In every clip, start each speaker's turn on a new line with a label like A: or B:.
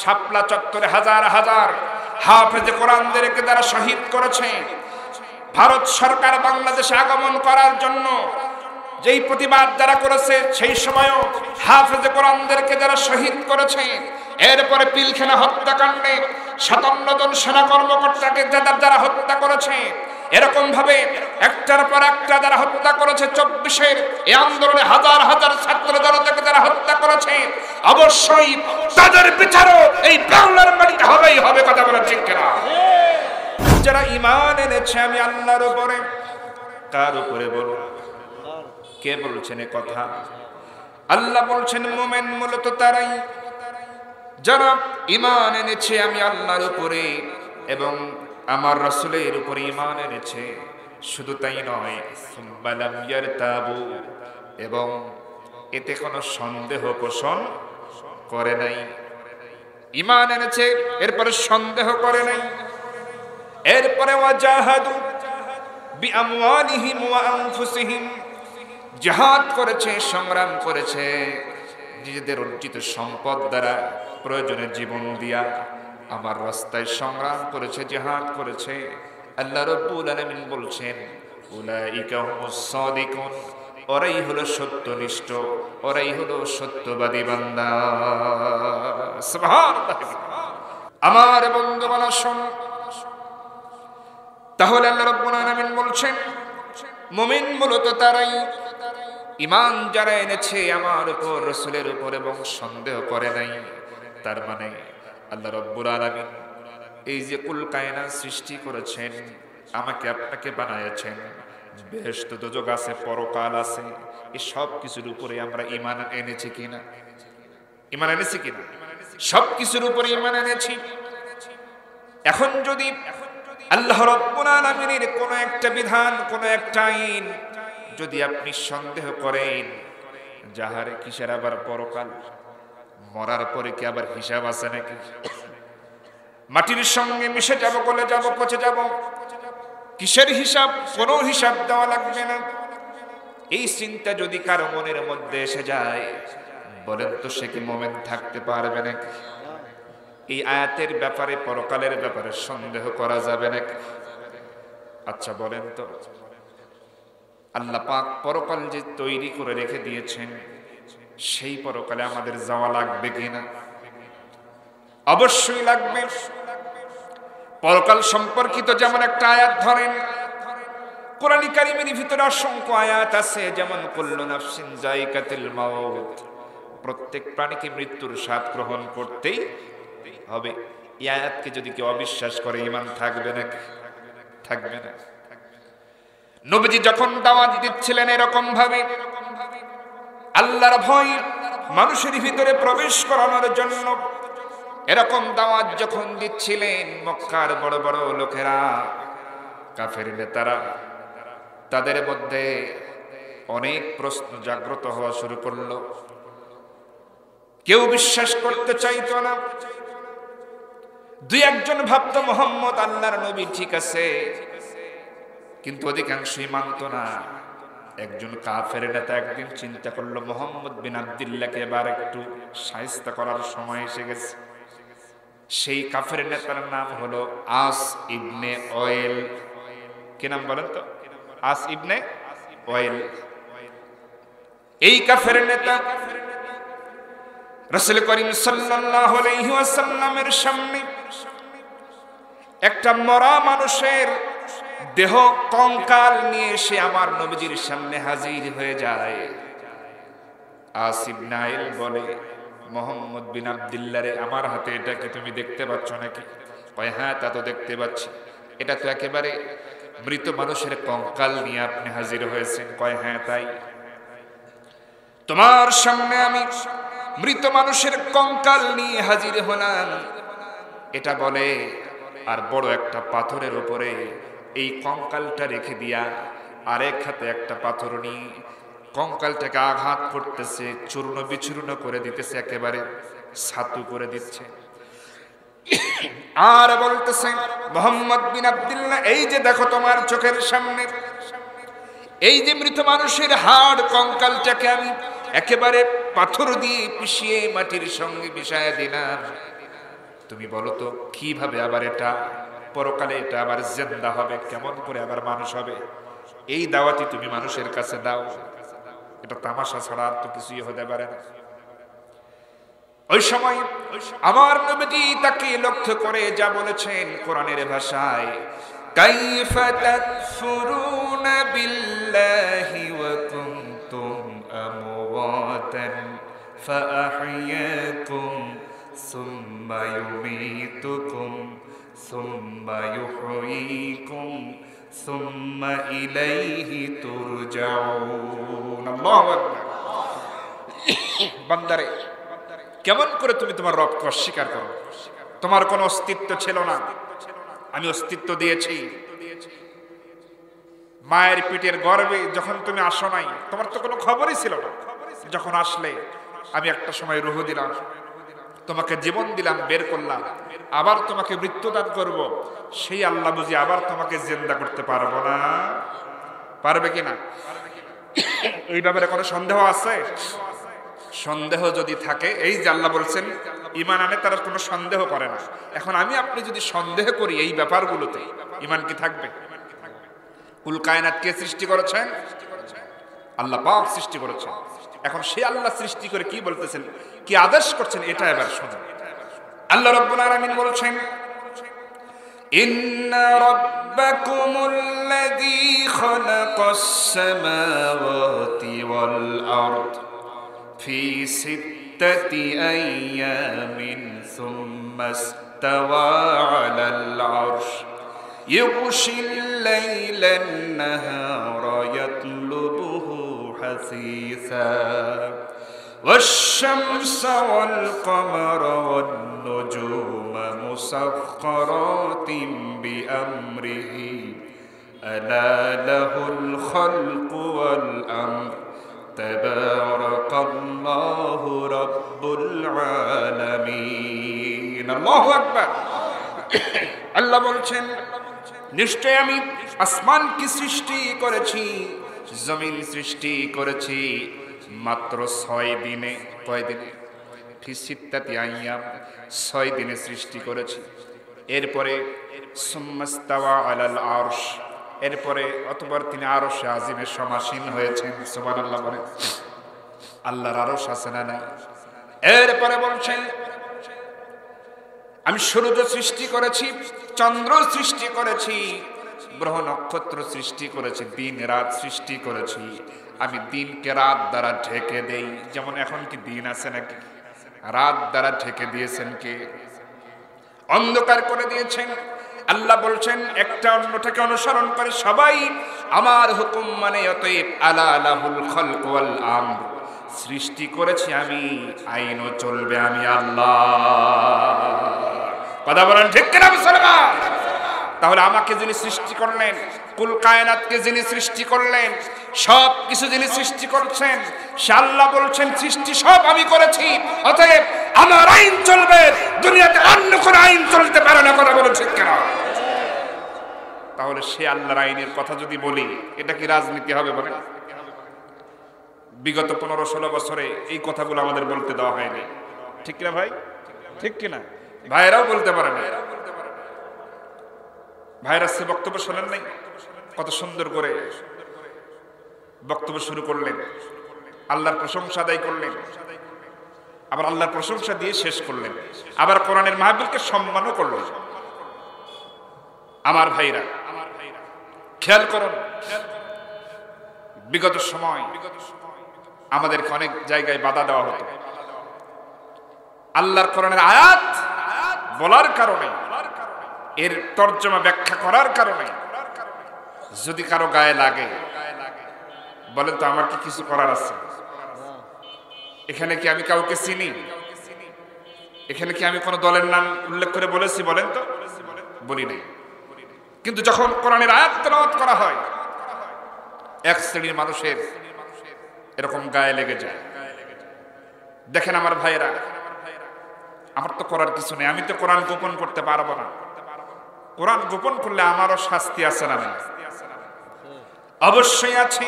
A: শাপলা চত্বরে হাজার হাজার হাফেজে কোরআনদেরকে যারা শহীদ করেছে, ভারত সরকার বাংলাদেশে আগমন করার জন্য যেই প্রতিবাদ যারা করেছে, সেই সময়ও হাফেজে কোরআনদেরকে যারা শহীদ করেছে, এরপরে পিলখানা হত্যাকাণ্ডে 57 জন সেনা কর্মকর্তাকে যারা হত্যা করেছে, এরকম ভাবে একটার পর একটা যারা হত্যা করেছে, 24-এর এই আন্দোলনে হাজার হাজার ছাত্র জনতাকে যারা হত্যা করেছে, অবশ্যই তাদের বিচারও এই বাংলার মাটিতে হবেই হবে। কথা বলা ঠিক কিনা? যারা ঈমান এনেছে আমি আল্লাহর উপরে, কার উপরে বলো? কে বলছেন এ কথা? আল্লাহ বলছেন মুমিন মূলত তারাই যারা ঈমান এনেছে আমি আল্লাহর উপরে এবং আমার রাসূলের উপরে ঈমান এনেছে। শুধু তাই নয়, সুম্মা লাম ইয়ারতাবু, এবং এতে কোনো সন্দেহ পোষণ করে নাই। ঈমান এনেছে, এরপরে সন্দেহ করে নাই। এরপরে ওয়াজাহাদু বিআমওয়ালিহিম ওয়া আনফুসিহিম, জিহাদ করেছে, সংগ্রাম করেছে নিজেদের অর্জিত সম্পদ দ্বারা, প্রয়োজনে জীবন দিয়া আমার রাস্তায় সংগ্রাম করেছে, জিহাদ করেছে। আল্লাহ রাব্বুল আলামিন বলছেন উলাইকা হুমুস সাদিকুন, ওরাই হলো সত্যনিষ্ঠ, ওরাই হলো সত্যবাদী বান্দা। সুবহানাল্লাহ। আমার বন্ধুগণ শুন, তাহলে আল্লাহ রাব্বুল আলামিন বলছেন মুমিন মূলত তারাই, ঈমান যারা এনেছে আমার উপর, রাসূলের উপর, এবং সন্দেহ করে নাই। তার মানে আল্লাহ রাব্বুল আলামিন এই যে কুল কায়নাত সৃষ্টি করেছেন, আমাকে আপনাকে বানায়েছেন, বেহেশত দোজখ আছে, পরকাল আছে, এই সব কিছুর উপরে আমরা ঈমান এনেছি কিনা? ঈমান এনেছি কিনা? সব কিছুর উপরে ঈমান এনেছি। এখন যদি আল্লাহ রাব্বুল আলামিনের কোন একটা বিধান, কোন একটা আইন যদি আপনি সন্দেহ করেন, যাহারে কিসের আবার পরকাল, মরার পরে কি আবার হিসাব আছে নাকি? মাটির সঙ্গে মিশে যাব, গলে যাব, পচে যাব, কিসের হিসাব? কোনো হিসাব দেওয়া লাগবে না। এই চিন্তা যদি কারো মনের মধ্যে এসে যায়, বলেন তো সে কি মুমিন থাকতে পারবে নাকি? এই আয়াতের ব্যাপারে, পরকালের ব্যাপারে সন্দেহ করা যাবে নাকি? আচ্ছা বলেন তো, আল্লাহ পাক পরকাল যে তৈরি করে রেখে দিয়েছেন, সেই পরকালে আমাদের যাওয়া লাগবে কিনা? অবশ্যই লাগবে। পরকাল সম্পর্কিত যেমন একটা আয়াত ধরেন, কোরআন কারীমের ভিতরে অসংখ্য আয়াত আছে, যেমন কুল্লু নাফসিন যায়িকাতুল মাউত, প্রত্যেক প্রাণীকে মৃত্যুর স্বাদ গ্রহণ করতেই হবে। এই আয়াতকে যদি কেউ অবিশ্বাস করে, ঈমান থাকবে না? থাকবে না। নবীজি যখন দাওয়াত দিচ্ছিলেন এরকম ভাবে, আল্লাহর ভয় মানুষের ভিতরে প্রবেশ করানোর জন্য এরকম দাওয়াত যখন দিচ্ছিলেন, মক্কার বড় বড় লোকেরা, কাফের নেতারা, তাদের মধ্যে অনেক প্রশ্ন জাগ্রত হওয়া শুরু করলো। কেউ বিশ্বাস করতে চাইতো না। দুই একজন ভাবতো মুহাম্মদ আল্লাহর নবী, ঠিক আছে, কিন্তু অধিকাংশই মানত না। একজন কাফের নেতা একদিন চিন্তা করলো, মুহাম্মদ বিন আব্দুল্লাহকে এবার একটু শায়েস্তা করার সময় এসে গেছে। সেই কাফের নেতার নাম হলো আস ইবনে ওয়াইল। কি নাম বলেন তো? আস ইবনে ওয়াইল। এই কাফের নেতা রাসূল করিম সাল্লাল্লাহু আলাইহি ওয়াসাল্লামের সামনে একটা মরা মানুষের দেহ কঙ্কাল নিয়ে সে আমার নবীজির সামনে হাজির হয়ে যায়। আস ইবনে ওয়াইল বলে, মুহাম্মদ বিন আব্দুল্লাহ রে, আমার হাতে এটা কি তুমি দেখতে পাচ্ছ নাকি? কয় হ্যাঁ, তা তো দেখতে পাচ্ছি। এটা তো একেবারে মৃত মানুষের কঙ্কাল নিয়ে আপনি হাজির হয়েছেন। কয় হ্যাঁ তাই। তোমার সামনে আমি মৃত মানুষের কঙ্কাল নিয়ে হাজির হলাম, এটা বলে, আর বড় একটা পাথরের উপরে এই কঙ্কালটা রেখে দিয়া আরেক হাতে একটা পাথর নিয়ে কঙ্কালটাকে আঘাত করতেছে, চূর্ণ বিচূর্ণ করে দিতেছে, একেবারে ছাতু করে দিচ্ছে। আর বলতেছে, মুহাম্মদ বিন আব্দুল্লাহ, এই যে দেখো তোমার চোখের সামনে এই যে মৃত মানুষের হাড় কঙ্কালটাকে আমি একেবারে পাথর দিয়ে পিষিয়ে মাটির সঙ্গে মিশায়া দিলাম, তুমি বলো তো কিভাবে আবার এটা পরকালে এটা আবার জিন্দা হবে, কেমন করে আবার মানুষ হবে? এই দাওয়াতই তুমি মানুষের কাছে দাও। এটা তামাশা ছাড়া আর তো কিছুই হতে পারে না। ওই সময় আমার নবীজি তাকে লক্ষ্য করে যা বলেছেন কোরআনের ভাষায়, কাইফা তাকফুরুনা বিল্লাহি ওয়া কুনতুম আমওয়াতান ফাআহইয়াকুম সুম্মা ইউমীতুকুম সুম্মা ইউহয়ীকুম সুম্মা ইলাইহি তুরজাউন। আল্লাহু আকবার। বান্দারে, কেমন করে তুমি তোমার রবকে অস্বীকার করো? তোমার কোনো অস্তিত্ব ছিল না, আমি অস্তিত্ব দিয়েছি। মায়ের পেটের গর্ভে যখন তুমি আসো নাই, তোমার তো কোনো খবরই ছিল না। যখন আসলে আমি একটা সময় রূহ দিলাম, তোমাকে জীবন দিলাম, বের করলাম, আবার তোমাকে মৃত্যুদান করব। সেই আল্লাহ বুঝি আবার তোমাকে জিন্দা করতে পারবো না? পারবে কিনা? এই ব্যাপারে কোনো সন্দেহ আছে? সন্দেহ যদি থাকে, এই যে আল্লাহ বলছেন ঈমান আনে তারা কোনো সন্দেহ করে না। এখন আমি আপনি যদি সন্দেহ করি এই ব্যাপারগুলোতে, ঈমান কি থাকবে? কুল কায়নাত কে সৃষ্টি করেছেন? আল্লাহ পাক সৃষ্টি করেছেন। এখন সেই আল্লাহ সৃষ্টি করে কি বলতেছেন, কি আদেশ করছেন, এটা এবার শুনুন। আল্লাহ রাব্বুল আলামিন বলছেন, ইন্না রাব্বাকুমুল্লাযী খালাকাস সামাওয়াতি ওয়াল আরদ ফি সিত্তাতি আইয়ামিন সুম্মা ইসতাওয়া আলাল আরশ ইউগশিল লাইলান নাহারা ইয়াতলুবুহু হাসীসা والشمس والقمر والنجوم مسخرات بأمره ألا له الخلق والأمر تبارك الله رب العالمين الله أكبر আল্লাহ বলছেন, নিশ্চয় আমি আসমানকে সৃষ্টি করেছি, জমিন সৃষ্টি করেছি মাত্র 6 দিনে। কয় দিনে? ফি সিত্তাতি আইয়াম, 6 দিনে সৃষ্টি করেছি। এরপরে সুম্মাস্তাওয়া আলাল আরশ, এরপরে অতঃপর তিনি আরশে আজিমে সমাসীন হয়েছেন। সুবহানাল্লাহ বলেন। আল্লাহর আরশ আছে না নাই? এরপরে বলছেন, আমি সূর্য সৃষ্টি করেছি, চন্দ্র সৃষ্টি করেছি, গ্রহ নক্ষত্র সৃষ্টি করেছি, দিন রাত সৃষ্টি করেছি। আমি দিনকে রাত দ্বারা ঢেকে দেই। যেমন এখন কি দিন আছে নাকি? রাত দ্বারা ঢেকে দিয়েছেন কে? অন্ধকার করে দিয়েছেন। আল্লাহ বলছেন, একটা অন্যটাকে অনুসরণ করে সবাই আমার হুকুম মানে, অতএব আলা লাহুল খালকু ওয়াল আমর, সৃষ্টি করেছি আমি, আইনও চলবে আমি আল্লাহ। কথা বলেন ঠিক কিনা মুসলমান? তাহলে আমাকে যিনি সৃষ্টি করলেন, কুল কায়নাতকে যিনি সৃষ্টি করলেন, সব কিছু যিনি সৃষ্টি করছেন, সে আল্লাহ বলছেন সৃষ্টি সব আমি করেছি, অতএব আমার আইন চলবে, দুনিয়াতে অন্য কোনো আইন চলতে পারে না। কথা বলেন ঠিক কিনা? তাহলে সে আল্লাহর আইনের কথা যদি বলি, এটা কি রাজনীতি হবে? বলেন। বিগত 15-16 বছরে এই কথাগুলো আমাদের বলতে দেওয়া হয়নি, ঠিক কিনা ভাই? ঠিক কিনা? ভাইরাও বলতে পারে না। ভাইরা সে বক্তব্য শোনেন নাই? কত সুন্দর করে বক্তব্য শুরু করলেন, আল্লাহর প্রশংসা আদায় করলেন, আবার আল্লাহর প্রশংসা দিয়ে শেষ করলেন, আবার কোরআনের মাহফিলকে সম্মানও করলেন। আমার ভাইরা খেয়াল করুন, বিগত সময় আমাদেরকে অনেক জায়গায় বাধা দেওয়া হতো। আল্লাহর কোরআনের আয়াত বলার কারণে, এর তর্জমা ব্যাখ্যা করার কারণে যদি কারো গায়ে লাগে, বলেন তো আমার কি কিছু করার আছে? এখানে কি আমি কাউকে চিনি? এখানে কি আমি কোনো দলের নাম উল্লেখ করে বলেছি? বলেন তো। বলি নাই। কিন্তু যখন কোরআনের আয়াত তেলাওয়াত করা হয়, এক শ্রেণীর মানুষের এরকম গায়ে লেগে যায়। দেখেন আমার ভাইয়েরা, আমার তো করার কিছু নেই, আমি তো কোরআন গোপন করতে পারবো না। কোরআন গোপন করলে আমারও শাস্তি আছে না? অবশ্যই আছে।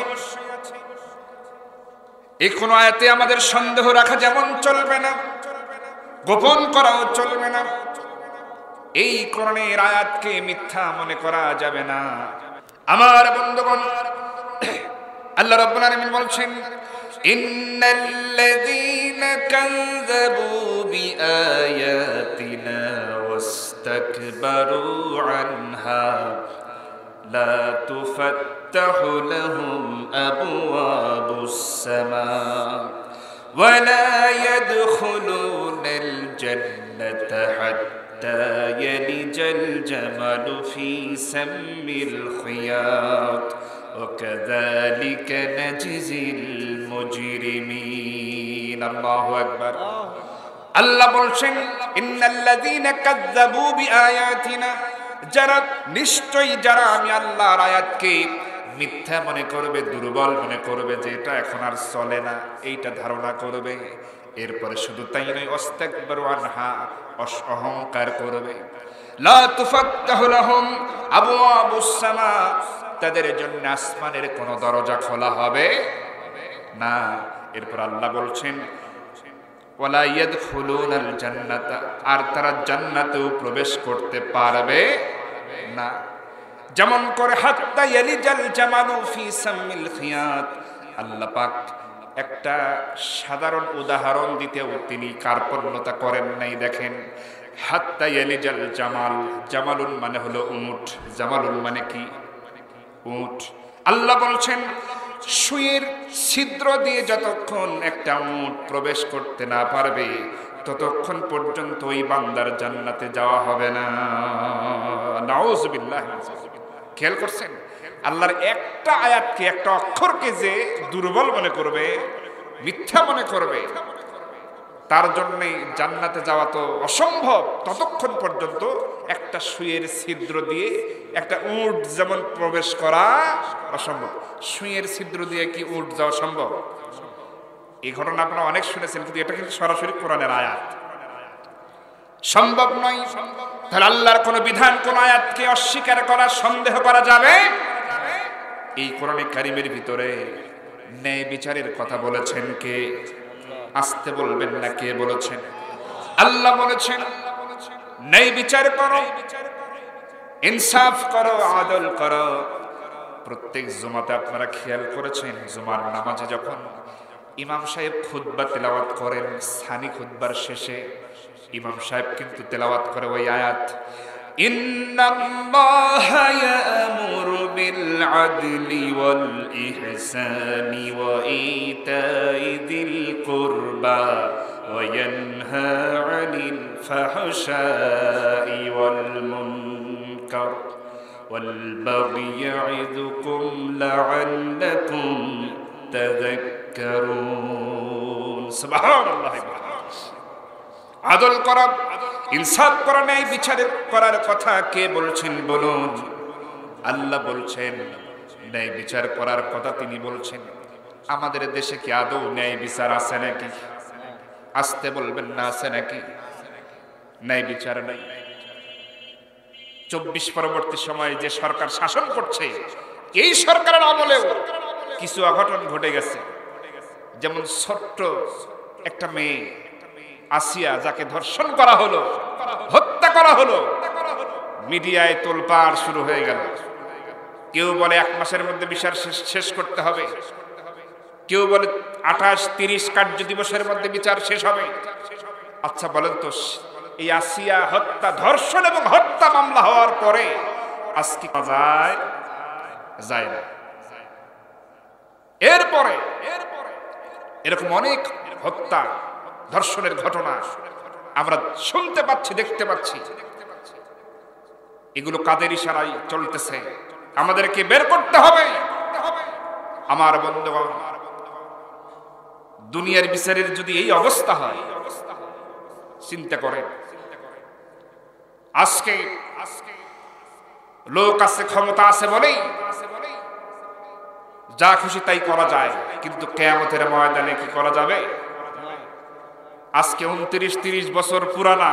A: এই কোন আয়াতে আমাদের সন্দেহ রাখা যেমন চলবে না, গোপন করাও চলবে না। এই কোরআনের আয়াতকে মিথ্যা মনে করা যাবে না। আমার বন্ধুগণ, আল্লাহ রাব্বুল আলামিন বলছেন, ইন্নাল্লাযীনা কাযযাবু বিআয়াতিনা ওয়াস্তাকবারু আনহা লা তুফাত্তাহু লাহুম আবওয়াবুস সামা ওয়া লা ইয়াদখুলুনাল জান্নাতা হাত্তা ইয়ালিজাল জামালু ফি সাম্মিল খিয়াত وكذلك نجزي المجرمين الله أكبر আল্লাহ বলছেন ইন্নাল্লাযীনা কাযযাবু বিআয়াতিনা, যারা নিশ্চয়ই যারা আমি আল্লাহর আয়াতকে মিথ্যা মনে করবে, দুর্বল মনে করবে, যে এটা এখন আর চলে না, এইটা ধারণা করবে। এরপরে শুধু তাই নয়, ওয়াস্তাকবারু আনহা, অহংকার করবে। লা তুফাত্তাহু লাহুম আবওয়াবুস সামা, তাদের জন্য আসমানের কোন দরজা খোলা হবে না। এরপর আল্লাহ বলছেন ওয়ালা ইয়াদখুলুনাল জান্নাতা, আর তারা জান্নাতেও প্রবেশ করতে পারবে না। যেমন করে হাত্তা ইয়ালিজাল জামালু ফি সাম্মিল খিয়াত, আল্লাহ পাক একটা সাধারণ উদাহরণ দিতেও তিনি কার্পণ্যতা করেন নাই। দেখেন, হাত্তা ইয়ালিজাল জামাল, জামালুন মানে হলো উট, জামালুন মানে কি? উট। আল্লাহ বলছেন সুইয়ের ছিদ্র দিয়ে যতক্ষণ একটা উট প্রবেশ করতে না পারবে, ততক্ষণ পর্যন্ত ওই বান্দার জান্নাতে যাওয়া হবে না। নাউযুবিল্লাহ। খেয়াল করছেন, আল্লাহর একটা আয়াতকে, একটা অক্ষরকে যে দুর্বল মনে করবে, মিথ্যা মনে করবে, তার জন্যে জান্নাতে যাওয়া তো অসম্ভব। ততক্ষণ পর্যন্ত একটা সুইয়ের ছিদ্র দিয়ে একটা উট যেমন প্রবেশ করা অসম্ভব, সুইয়ের ছিদ্র দিয়ে কি উট যাওয়া সম্ভব? এই ঘটনা আপনারা অনেক শুনেছেন, কিন্তু এটা কিন্তু সরাসরি কোরআনের আয়াত, সম্ভব নয়। তাহলে আল্লাহর কোন বিধান, কোন আয়াতকে অস্বীকার করা, সন্দেহ করা যাবে? এই কোরআনে কারিমের ভিতরে ন্যায় বিচারের কথা বলেছেন কে? আসতে বলবেন না, কে বলেছেন? আল্লাহ বলেছেন ন্যায় বিচার করো, ইনসাফ করো, আদল করো। প্রত্যেক জুমাতে আপনারা খেয়াল করেছেন, জুমার নামাজে যখন ইমাম সাহেব খুতবা তেলাওয়াত করেন, সানি খুতবার শেষে ইমাম সাহেব কিন্তু তেলাওয়াত করে ওই আয়াত, ইন্নাল্লাহা ইয়ামুরু বিল আদলি ওয়াল ইহসানি ওয়া ইতাই যিল কুরবা ওয়া ইয়ানহা আনিল ফাহশাই ওয়াল মুনকার ওয়াল বাগই ইয়াইযুকুম লাআল্লাকুম তাযাক্কারুন। সুবহানাল্লাহ। আদল করা, ইনসাফ করা, ন্যায় বিচার করার কথা কে বলছেন বলুন? আল্লাহ বলছেন ন্যায় বিচার করার কথা তিনি বলছেন। আমাদের দেশে কি আদৌ ন্যায় বিচার আছে নাকি? আসতে বলবেন না, আছে নাকি? ন্যায় বিচার নাই। 24 পরবর্তী সময়ে যে সরকার শাসন করছে, এই সরকারের আমলেও কিছু অঘটন ঘটে গেছে। যেমন ছোট্ট একটা মেয়ে আসিয়া, যাকে ধর্ষণ করা হলো, হত্যা করা হলো, মিডিয়ায় তোলপাড় শুরু হয়ে গেল। কেউ বলে 1 মাসের মধ্যে বিচার শেষ করতে হবে, কেউ বলে 28-30 কার্য দিবসের মধ্যে বিচার শেষ হবে। আচ্ছা বলেন তো, এই আসিয়া হত্যা, ধর্ষণ এবং হত্যা মামলা হওয়ার পরে আজকে যায় না। এরপরে এরকম অনেক হত্যা, ধর্ষণের ঘটনা আমরা শুনতে পাচ্ছি, দেখতে পাচ্ছি। এগুলো কাদের ইশারায় চলতেছে? আমাদেরকে বের করতে হবে। আমার বন্ধুগণ, দুনিয়ার বিচারের যদি এই অবস্থা হয়, চিন্তা করেন, আজকে লোক আছে, ক্ষমতা আছে বলেই যা খুশি তাই করা যায়, কিন্তু কিয়ামতের ময়দানে কি করা যাবে? আজকে 29-30 বছর পুরানা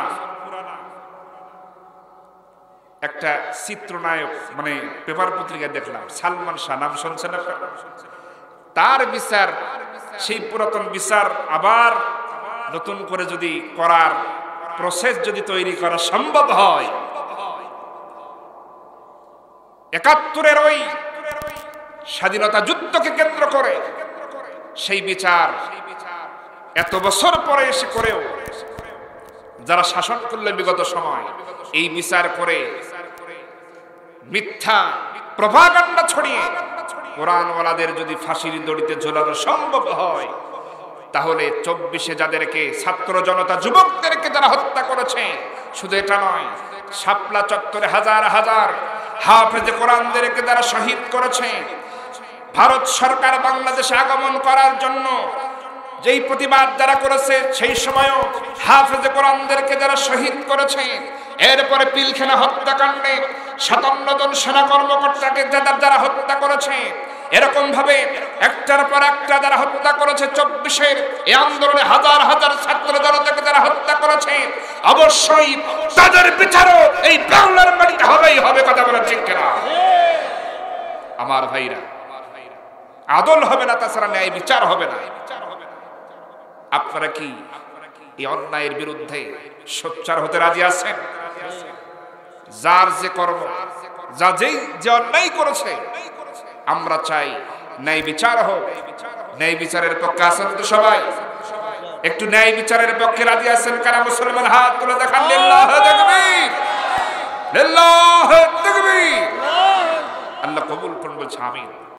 A: একটা চিত্রনায়ক, মানে পেপার পত্রিকায় দেখলাম, সালমান শাহ, নাম শুনছেন আপনারা? তার বিচার, সেই পুরাতন বিচার আবার নতুন করে যদি করার প্রসেস যদি তৈরি করা সম্ভব হয়, ৭১-এর ওই স্বাধীনতা যুদ্ধকে কেন্দ্র করে সেই বিচার এত বছর পরে এসে করেও যারা শাসন করলে বিগত সময় এই বিচার করে মিথ্যা প্রপাগান্ডা ছড়িয়ে কোরআনওয়ালাদের যদি ফাঁসির দড়িতে ঝোলানো সম্ভব হয়, তাহলে ২৪-এ যাদেরকে ছাত্র জনতা যুবকদেরকে যারা হত্যা করেছে, শুধু এটা নয়, শাপলা চত্বরে হাজার হাজার হাফেজে কোরআনদেরকে যারা শহীদ করেছে, ভারত সরকার বাংলাদেশে আগমন করার জন্য যেই প্রতিবাদ যারা করেছে, সেই সময়ও হাফেজে কোরআনদেরকে যারা শহীদ করেছে, এরপরে পিলখানা হত্যাকাণ্ডে ৫৭ জন সেনা কর্মকর্তাকে যারা হত্যা করেছে, এরকম ভাবে একটার পর একটা যারা হত্যা করেছে, ২৪-এর এই আন্দোলনে হাজার হাজার ছাত্র জনতাকে যারা হত্যা করেছে, অবশ্যই তাদের বিচারও এই বাংলার মাটিতে হবেই হবে। কথা বলা ঠিক কিনা আমার ভাইরা? আদল হবে না, তাছাড়া ন্যায় বিচার হবে না। আপনারা কি এই অন্যায়ের বিরুদ্ধে সোচ্চার হতে রাজি আছেন? যার যে কর্ম, যে অন্যায় করেছে, আমরা চাই ন্যায় বিচার হোক। ন্যায় বিচারের পক্ষে আছেন তো সবাই? একটু ন্যায় বিচারের পক্ষে রাজি আছেন কারা? মুসলমান হাত তুলে দেখান। লিল্লাহি তাকবীর, লিল্লাহি তাকবীর। আল্লাহ কবুল করুন, বলছে আমিন।